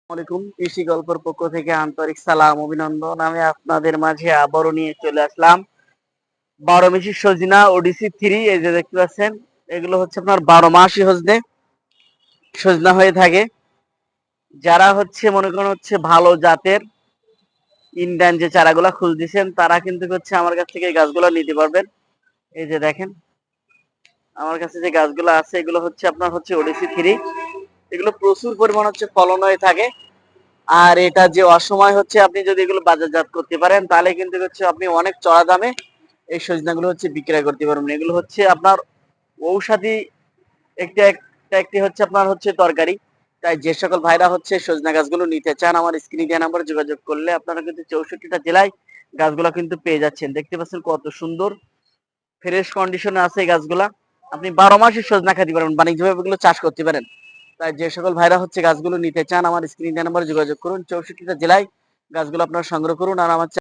আসসালামাইকুম, কৃষি গল্পের পক্ষ থেকে আন্তরিক সালাম অভিনন্দন। আমি আপনাদের মাঝে আবারও নিয়ে চলে আসলাম 12 মিশি সজনা ওডিসি 3। এই যে দেখতে পাচ্ছেন, এগুলো হচ্ছে আপনার 12 মাসই সজনা হয়ে থাকে। যারা হচ্ছে মনে করেন হচ্ছে ভালো জাতের ইন্ডিয়ান যে চারাগুলা খুঁজতেছেন, তারা কিন্তু হচ্ছে আমার কাছ থেকে এই গাছগুলো নিতে পারবেন। এই যে দেখেন, আমার কাছে যে গাছগুলো আছে এগুলো হচ্ছে আপনার হচ্ছে ওডিসি 3। এগুলো প্রচুর পরিমাণ হচ্ছে ফলন হয়ে থাকে। আর এটা যে অসময় হচ্ছে আপনি যদি এগুলো বাজারজাত করতে পারেন, তাহলে কিন্তু হচ্ছে আপনি অনেক চড়া দামে এই সজনাগুলো হচ্ছে বিক্রয় করতে পারবেন। এগুলো হচ্ছে আপনার ঔষধি একটি হচ্ছে আপনার হচ্ছে তরকারি। তাই যে সকল ভাইরা হচ্ছে সজনা গাছগুলো নিতে চান, আমার স্ক্রিনে দেওয়া নাম্বারে যোগাযোগ করলে আপনারা কিন্তু 64টা জেলায় গাছগুলো কিন্তু পেয়ে যাচ্ছেন। দেখতে পাচ্ছেন কত সুন্দর ফ্রেশ কন্ডিশনে আছে এই গাছগুলা। আপনি 12 মাসই সজনা খেতে পারবেন, বাণিজ্যিকভাবে এগুলো চাষ করতে পারেন। তাই যে সকল ভাইরা হচ্ছে গাছগুলো নিতে চান, আমার স্ক্রিনে দেওয়া নাম্বারে যোগাযোগ করুন। 64টা জেলায় গাছগুলো আপনারা সংগ্রহ করুন। আর আমার